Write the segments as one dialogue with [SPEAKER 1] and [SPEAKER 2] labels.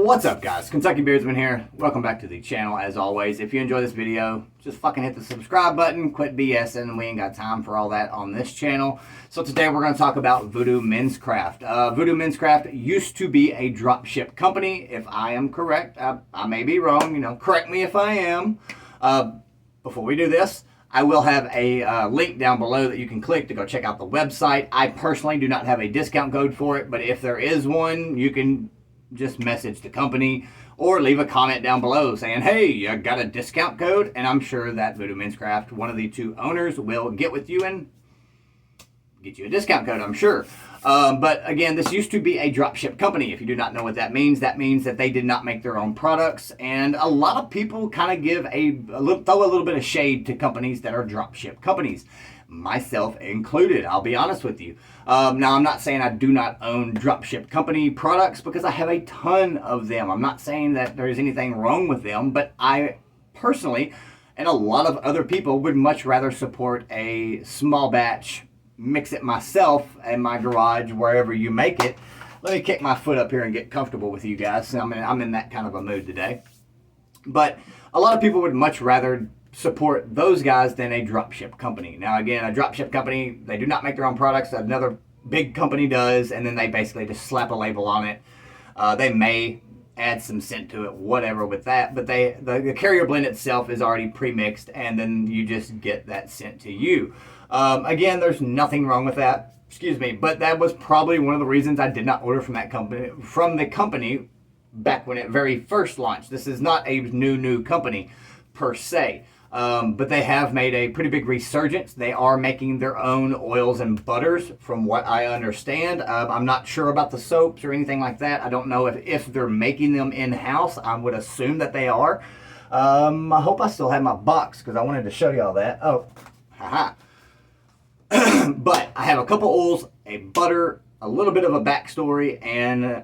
[SPEAKER 1] What's up, guys? Kentucky Beardsman here. Welcome back to the channel. As always, if you enjoy this video, just fucking hit the subscribe button, quit BSing. We ain't got time for all that on this channel. So today we're going to talk about VOODOO MENSCRAFT. VOODOO MENSCRAFT used to be a dropship company, if I am correct. I may be wrong, you know, correct me if I am. Before we do this, I will have a link down below that you can click to go check out the website. I personally do not have a discount code for it, but if there is one, you can just message the company or leave a comment down below saying, hey, you got a discount code? And I'm sure that VOODOO MENSCRAFT, one of the two owners, will get with you and get you a discount code, I'm sure. But again, this used to be a dropship company. If you do not know what that means that they did not make their own products. And a lot of people kind of give throw a little bit of shade to companies that are dropship companies, myself included. I'll be honest with you. Now, I'm not saying I do not own dropship company products, because I have a ton of them. I'm not saying that there's anything wrong with them, but I personally, and a lot of other people, would much rather support a small batch, mix it myself in my garage, wherever you make it. Let me kick my foot up here and get comfortable with you guys. I'm in that kind of a mood today. But a lot of people would much rather support those guys than a dropship company. Now, again, a dropship company, they do not make their own products. Another big company does, and then they basically just slap a label on it. They may add some scent to it, whatever with that, but the carrier blend itself is already pre-mixed, and then you just get that sent to you. Again, there's nothing wrong with that, excuse me, but that was probably one of the reasons I did not order from the company back when it very first launched. This is not a new company per se. But they have made a pretty big resurgence. They are making their own oils and butters, from what I understand. I'm not sure about the soaps or anything like that. I don't know if they're making them in-house. I would assume that they are. I hope I still have my box, because I wanted to show y'all that. Oh, haha. But I have a couple oils, a butter, a little bit of a backstory, and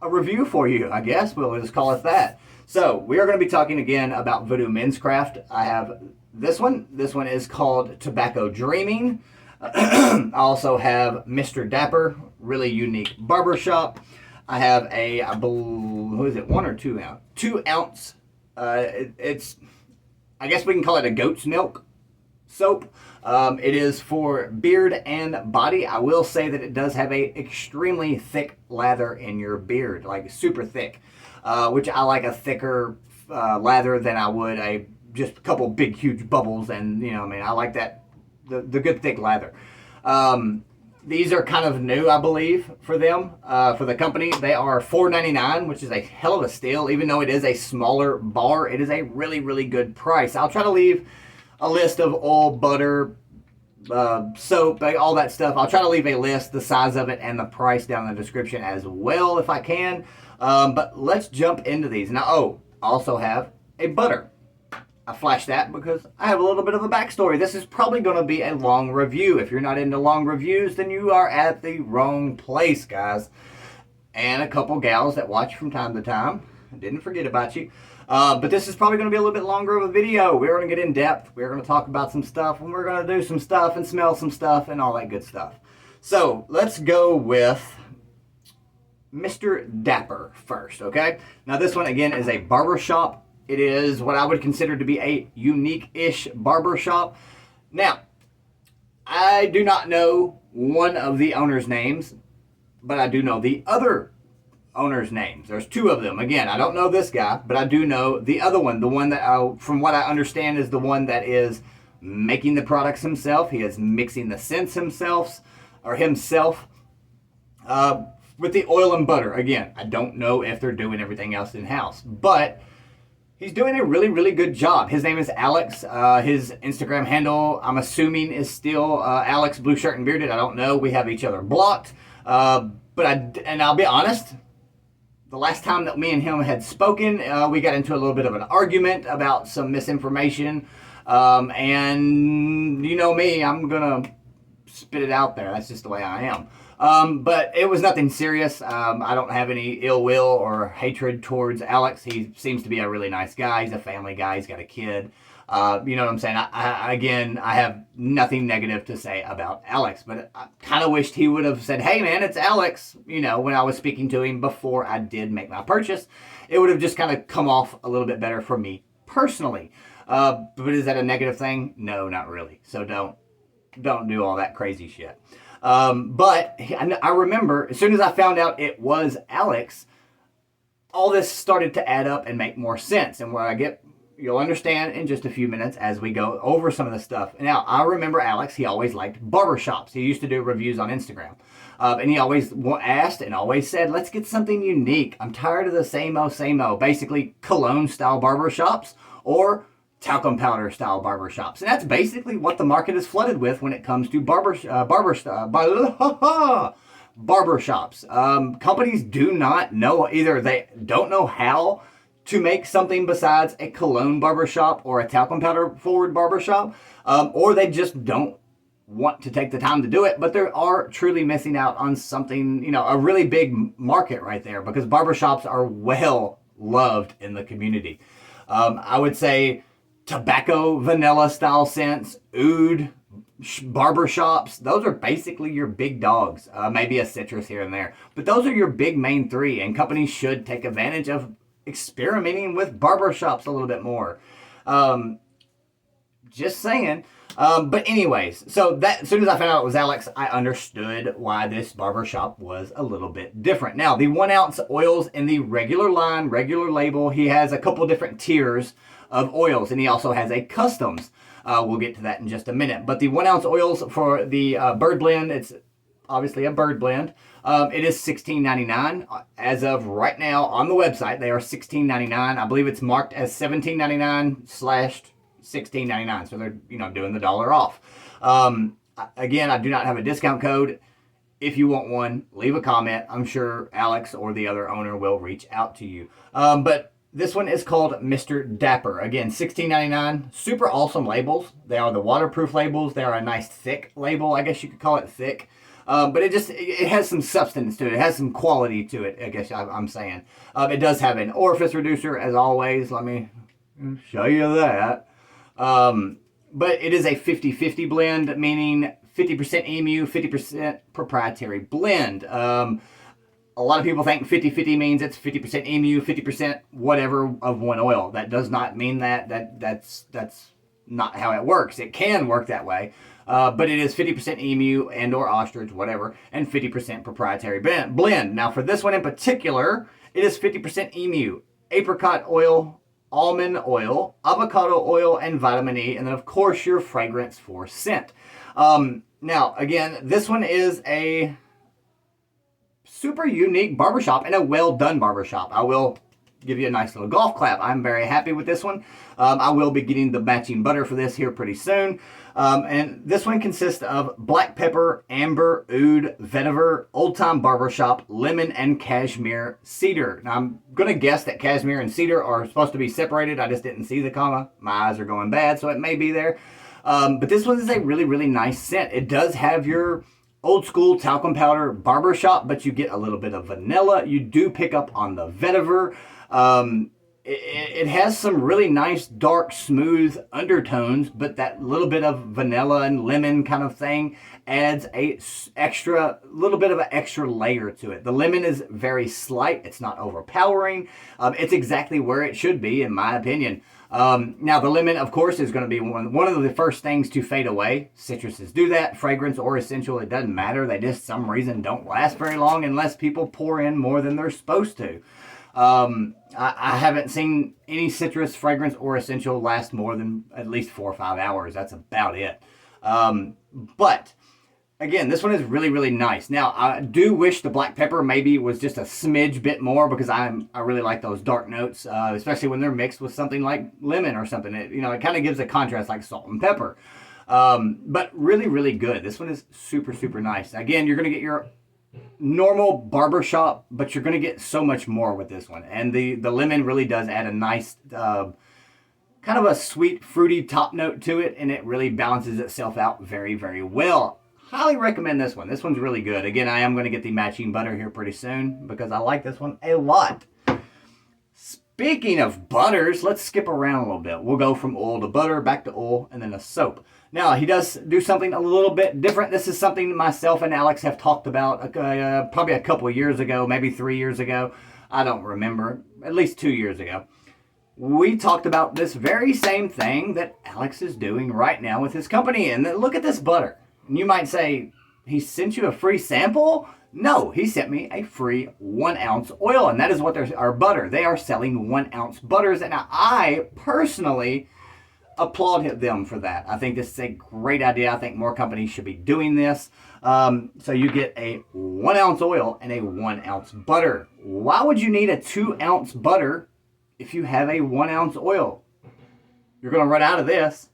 [SPEAKER 1] a review for you, I guess. We'll just call it that. So, we are going to be talking again about VOODOO MENSCRAFT. I have this one. This one is called Tobacco Dreaming. I also have Mr. Dapper, really unique barbershop. I have a, I believe, what is it, 1 or 2 ounce? 2 ounce. It's, I guess we can call it a goat's milk soap. It is for beard and body. I will say that it does have a extremely thick lather in your beard, like super thick. Which I like a thicker lather than I would just a couple big huge bubbles, and you know, I mean, I like that the good thick lather. These are kind of new, I believe, for them, for the company. They are $4.99, which is a hell of a steal. Even though it is a smaller bar, it is a really good price. I'll try to leave a list of oil, butter, soap, all that stuff. I'll try to leave a list, the size of it, and the price down in the description as well, if I can. But let's jump into these. Now, I also have a butter. I flashed that because I have a little bit of a backstory. This is probably going to be a long review. If you're not into long reviews, then you are at the wrong place, guys. And a couple gals that watch from time to time. I didn't forget about you. But this is probably going to be a little bit longer of a video. We're going to get in depth. We're going to talk about some stuff, and we're going to do some stuff and smell some stuff and all that good stuff. So, let's go with Mr. Dapper first, okay? Now, this one, again, is a barbershop. It is what I would consider to be a unique-ish barbershop. Now, I do not know one of the owner's names, but I do know the other owner's names. There's 2 of them. Again, I don't know this guy, but I do know the other one. The one that, from what I understand, is the one that is making the products himself. He is mixing the scents himself. With the oil and butter. Again, I don't know if they're doing everything else in-house, but he's doing a really good job. His name is Alex. His Instagram handle, I'm assuming, is still Alex Blue Shirt and Bearded. I don't know. We have each other blocked. But I'll be honest, the last time that me and him had spoken, we got into a little bit of an argument about some misinformation. And you know me, I'm going to spit it out there. That's just the way I am. But it was nothing serious. I don't have any ill will or hatred towards Alex. He seems to be a really nice guy. He's a family guy. He's got a kid. You know what I'm saying? Again, I have nothing negative to say about Alex, but I kind of wished he would have said, hey man, it's Alex, you know, when I was speaking to him before I did make my purchase. It would have just kind of come off a little bit better for me personally. But is that a negative thing? No, not really. So don't do all that crazy shit. But I remember as soon as I found out it was Alex, all this started to add up and make more sense. And where you'll understand in just a few minutes as we go over some of the stuff. Now, I remember Alex, he always liked barbershops. He used to do reviews on Instagram. And he always asked and always said, let's get something unique. I'm tired of the same old. Basically, cologne-style barbershops or talcum powder style barbershops. And that's basically what the market is flooded with when it comes to barbershops. Companies do not know, either they don't know how to make something besides a cologne barbershop or a talcum powder forward barbershop, or they just don't want to take the time to do it, but they are truly missing out on something, you know, a really big market right there, because barbershops are well loved in the community. I would say tobacco, vanilla style scents, oud, barbershops, those are basically your big dogs. Maybe a citrus here and there, but those are your big main three, and companies should take advantage of experimenting with barbershops a little bit more. Just saying. But anyways, so that as soon as I found out it was Alex, I understood why this barbershop was a little bit different. Now, the 1 ounce oils in the regular line, regular label, he has a couple different tiers of oils, and he also has a customs. We'll get to that in just a minute. But the 1 ounce oils for the bird blend, it's obviously a bird blend. It is $16.99 as of right now on the website. They are $16.99. I believe it's marked as $17.99/$16.99. So they're, you know, doing the $1 off. Again, I do not have a discount code. If you want one, leave a comment. I'm sure Alex or the other owner will reach out to you. But this one is called Mr. Dapper. Again, $16.99. Super awesome labels. They are the waterproof labels. They are a nice thick label. I guess you could call it thick. But it has some substance to it. It has some quality to it, I guess I'm saying. It does have an orifice reducer, as always. Let me show you that. But it is a 50-50 blend, meaning 50% EMU, 50% proprietary blend. A lot of people think 50-50 means it's 50% EMU, 50% whatever of one oil. That does not mean that. That's not how it works. It can work that way. But it is 50% EMU and or ostrich, whatever, and 50% proprietary blend. Now for this one in particular, it is 50% EMU, apricot oil, almond oil, avocado oil, and vitamin E, and then of course your fragrance for scent. Now again, this one is a super unique barbershop and a well done barbershop. I will give you a nice little golf clap. I'm very happy with this one. I will be getting the matching butter for this here pretty soon. And this one consists of black pepper, amber, oud, vetiver, old time barbershop, lemon, and cashmere cedar. Now I'm going to guess that cashmere and cedar are supposed to be separated. I just didn't see the comma. My eyes are going bad, so it may be there. But this one is a really, really nice scent. It does have your old school talcum powder barbershop, but you get a little bit of vanilla. You do pick up on the vetiver. It has some really nice, dark, smooth undertones, but that little bit of vanilla and lemon kind of thing adds a little bit of an extra layer to it. The lemon is very slight. It's not overpowering. It's exactly where it should be, in my opinion. Now, the lemon, of course, is going to be one of the first things to fade away. Citruses do that. Fragrance or essential, it doesn't matter. They just, some reason, don't last very long unless people pour in more than they're supposed to. I haven't seen any citrus, fragrance, or essential last more than at least 4 or 5 hours. That's about it. But again, this one is really, really nice. Now, I do wish the black pepper maybe was just a smidge bit more, because I really like those dark notes, especially when they're mixed with something like lemon or something. It kind of gives a contrast like salt and pepper. But really, really good. This one is super, super nice. Again, you're going to get your normal barbershop, but you're going to get so much more with this one. And the lemon really does add a nice, kind of a sweet, fruity top note to it, and it really balances itself out very, very well. Highly recommend this one. This one's really good. Again, I am going to get the matching butter here pretty soon because I like this one a lot. speaking of butters, let's skip around a little bit. We'll go from oil to butter, back to oil, and then a soap. Now, he does do something a little bit different. This is something myself and Alex have talked about probably a couple of years ago, maybe 3 years ago. I don't remember, at least 2 years ago. We talked about this very same thing that Alex is doing right now with his company. And look at this butter. And you might say, he sent you a free sample? No, he sent me a free 1 ounce oil. And that is what our butter. They are selling 1 ounce butters. And I personally applaud them for that. I think this is a great idea. I think more companies should be doing this. So you get a 1 ounce oil and a 1 ounce butter. Why would you need a 2 ounce butter if you have a 1 ounce oil? You're going to run out of this.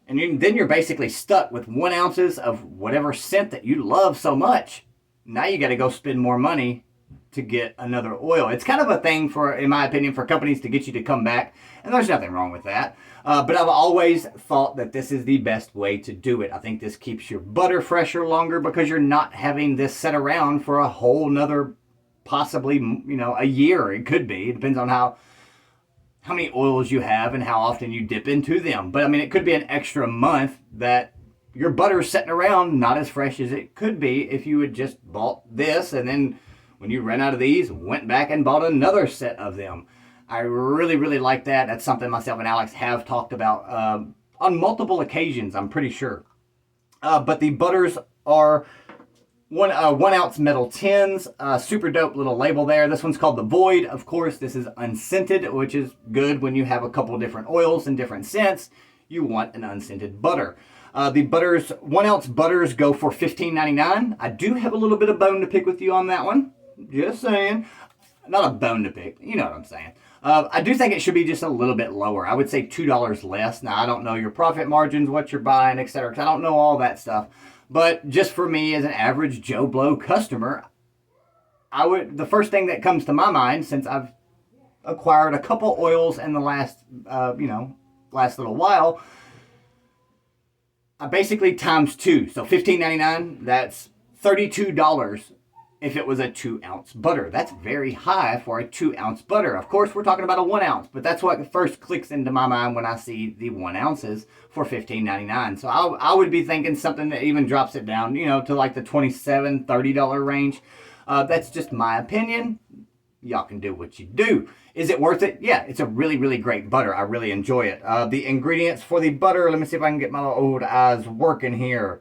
[SPEAKER 1] And then you're basically stuck with 1 ounces of whatever scent that you love so much. Now you got to go spend more money to get another oil. It's kind of a thing for, in my opinion, for companies to get you to come back. And there's nothing wrong with that. But I've always thought that this is the best way to do it. I think this keeps your butter fresher longer because you're not having this set around for a whole nother, possibly, a year. It could be. It depends on how many oils you have and how often you dip into them. But I mean, it could be an extra month that your butter is sitting around not as fresh as it could be if you had just bought this and then when you ran out of these, went back and bought another set of them. I really, really like that. That's something myself and Alex have talked about on multiple occasions, I'm pretty sure. But the butters are 1 ounce metal tins, super dope little label there. This one's called the Void. Of course, this is unscented, which is good when you have a couple different oils and different scents. You want an unscented butter. The butters, 1 ounce butters go for $15.99. I do have a little bit of bone to pick with you on that one. Just saying. Not a bone to pick. You know what I'm saying. I do think it should be just a little bit lower. I would say $2 less. Now, I don't know your profit margins, what you're buying, etc. I don't know all that stuff. But just for me as an average Joe Blow customer, the first thing that comes to my mind, since I've acquired a couple oils in the last little while, I basically times 2. So $15.99, that's $32 if it was a 2 ounce butter. That's very high for a 2 ounce butter. Of course, we're talking about a 1 ounce, but that's what first clicks into my mind when I see the 1 ounces for $15.99. So I would be thinking something that even drops it down, to like the $27, $30 range. That's just my opinion. Y'all can do what you do. Is it worth it? Yeah, it's a really, really great butter. I really enjoy it. The ingredients for the butter, let me see if I can get my old eyes working here.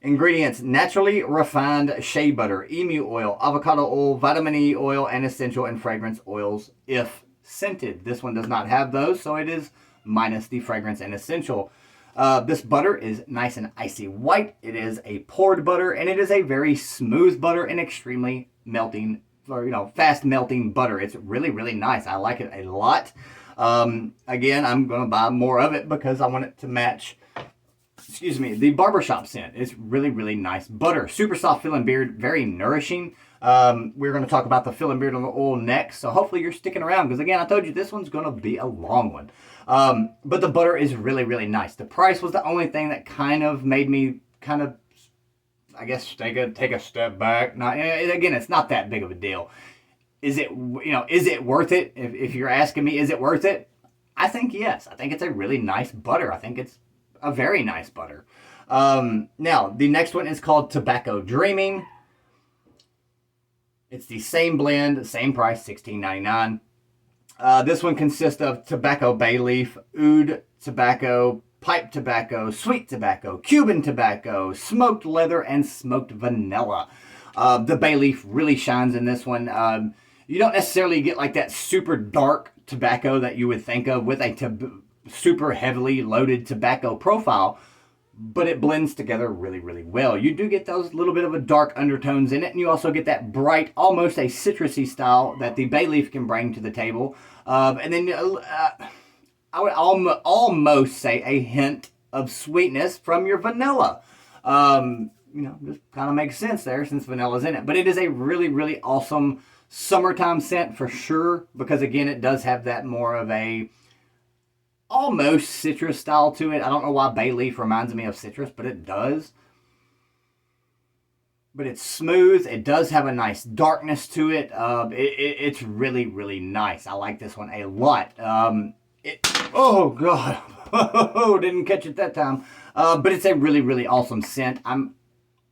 [SPEAKER 1] Ingredients: naturally refined shea butter, emu oil, avocado oil, vitamin E oil, and essential and fragrance oils if scented. This one does not have those, so it is minus the fragrance and essential. This butter is nice and icy white. It is a poured butter, and it is a very smooth butter and extremely melting, or fast melting butter. It's really, really nice. I like it a lot. Again, I'm going to buy more of it because I want it to match the barbershop scent. It's really, really nice butter. Super soft fill and beard, very nourishing. We're going to talk about the fill and beard on the oil next, so hopefully you're sticking around because, again, I told you this one's going to be a long one. But the butter is really, really nice. The price was the only thing that kind of made me I guess, take a step back. Again, it's not that big of a deal. Is it worth it? If you're asking me, is it worth it? I think yes. I think it's a really nice butter. I think it's a very nice butter. Now, the next one is called Tobacco Dreaming. It's the same blend, same price, $16.99. This one consists of tobacco bay leaf, oud tobacco, pipe tobacco, sweet tobacco, Cuban tobacco, smoked leather, and smoked vanilla. The bay leaf really shines in this one. You don't necessarily get like that super dark tobacco that you would think of with a super heavily loaded tobacco profile, but it blends together really, really well. You do get those little bit of a dark undertones in it, and you also get that bright, almost a citrusy style that the bay leaf can bring to the table. And then I would almost say a hint of sweetness from your vanilla. Just kind of makes sense there since vanilla's in it. But it is a really, really awesome summertime scent for sure, because again, it does have that more of a almost citrus style to it. I don't know why bay leaf reminds me of citrus, but it does. but it's smooth. It does have a nice darkness to it. It's really, really nice. I like this one a lot. Oh, God. Didn't catch it that time. But it's a really, really awesome scent. I'm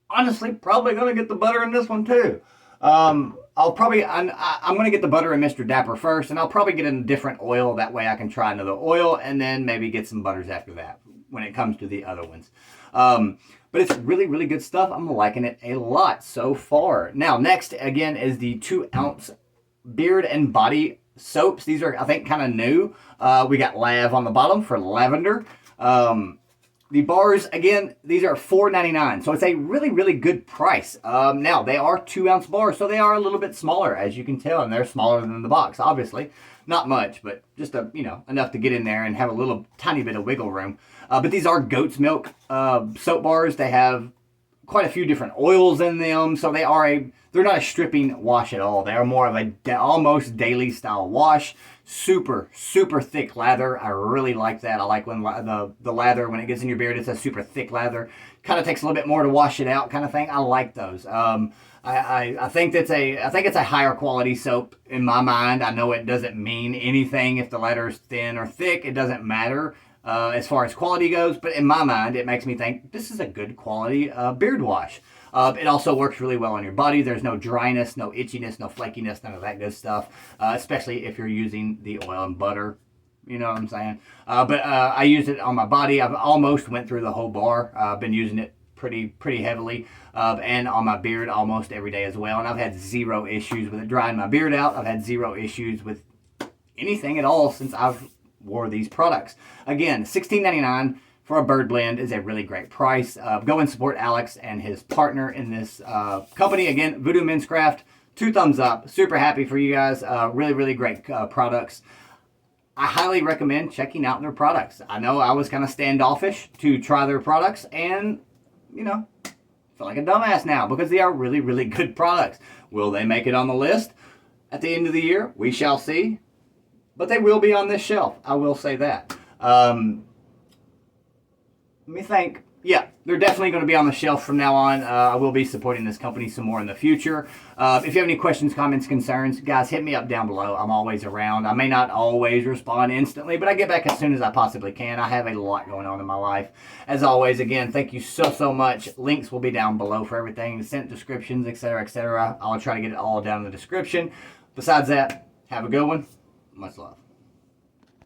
[SPEAKER 1] honestly probably going to get the butter in this one, too. I'm going to get the butter in Mr. Dapper first, and I'll probably get in a different oil. That way I can try another oil, and then maybe get some butters after that when it comes to the other ones. But it's really, really good stuff. I'm liking it a lot so far. Now, next, again, is the 2-ounce beard and body soaps. These are, I think, kind of new. We got Lav on the bottom for lavender. The bars, again, these are $4.99, so it's a really, really good price. Now, they are 2-ounce bars, so they are a little bit smaller, as you can tell, and they're smaller than the box, obviously. Not much, but just, enough to get in there and have a little tiny bit of wiggle room. But these are goat's milk soap bars. They have quite a few different oils in them, so they're not a stripping wash at all. They are more of a almost daily style wash. Super, super thick lather. I really like that. I like when the lather, when it gets in your beard, it's a super thick lather. Kind of takes a little bit more to wash it out kind of thing. I like those. I think it's a higher quality soap in my mind. I know it doesn't mean anything if the lather is thin or thick. It doesn't matter as far as quality goes, but in my mind, it makes me think this is a good quality beard wash. It also works really well on your body. There's no dryness, no itchiness, no flakiness, none of that good stuff, especially if you're using the oil and butter. You know what I'm saying? But I use it on my body. I've almost went through the whole bar. I've been using it pretty heavily, and on my beard almost every day as well. And I've had zero issues with it drying my beard out. I've had zero issues with anything at all since I've wore these products. Again, $16.99 for a bird blend is a really great price. Go and support Alex and his partner in this company. Again, VOODOO MENSCRAFT, 2 thumbs up. Super happy for you guys. Really, really great products. I highly recommend checking out their products. I know I was kind of standoffish to try their products, and, feel like a dumbass now because they are really, really good products. Will they make it on the list at the end of the year? We shall see. But they will be on this shelf. I will say that. Let me think. Yeah, they're definitely going to be on the shelf from now on. I will be supporting this company some more in the future. If you have any questions, comments, concerns, guys, hit me up down below. I'm always around. I may not always respond instantly, but I get back as soon as I possibly can. I have a lot going on in my life. As always, again, thank you so much. Links will be down below for everything, scent descriptions, etc., etc. I'll try to get it all down in the description. Besides that, have a good one. Much love.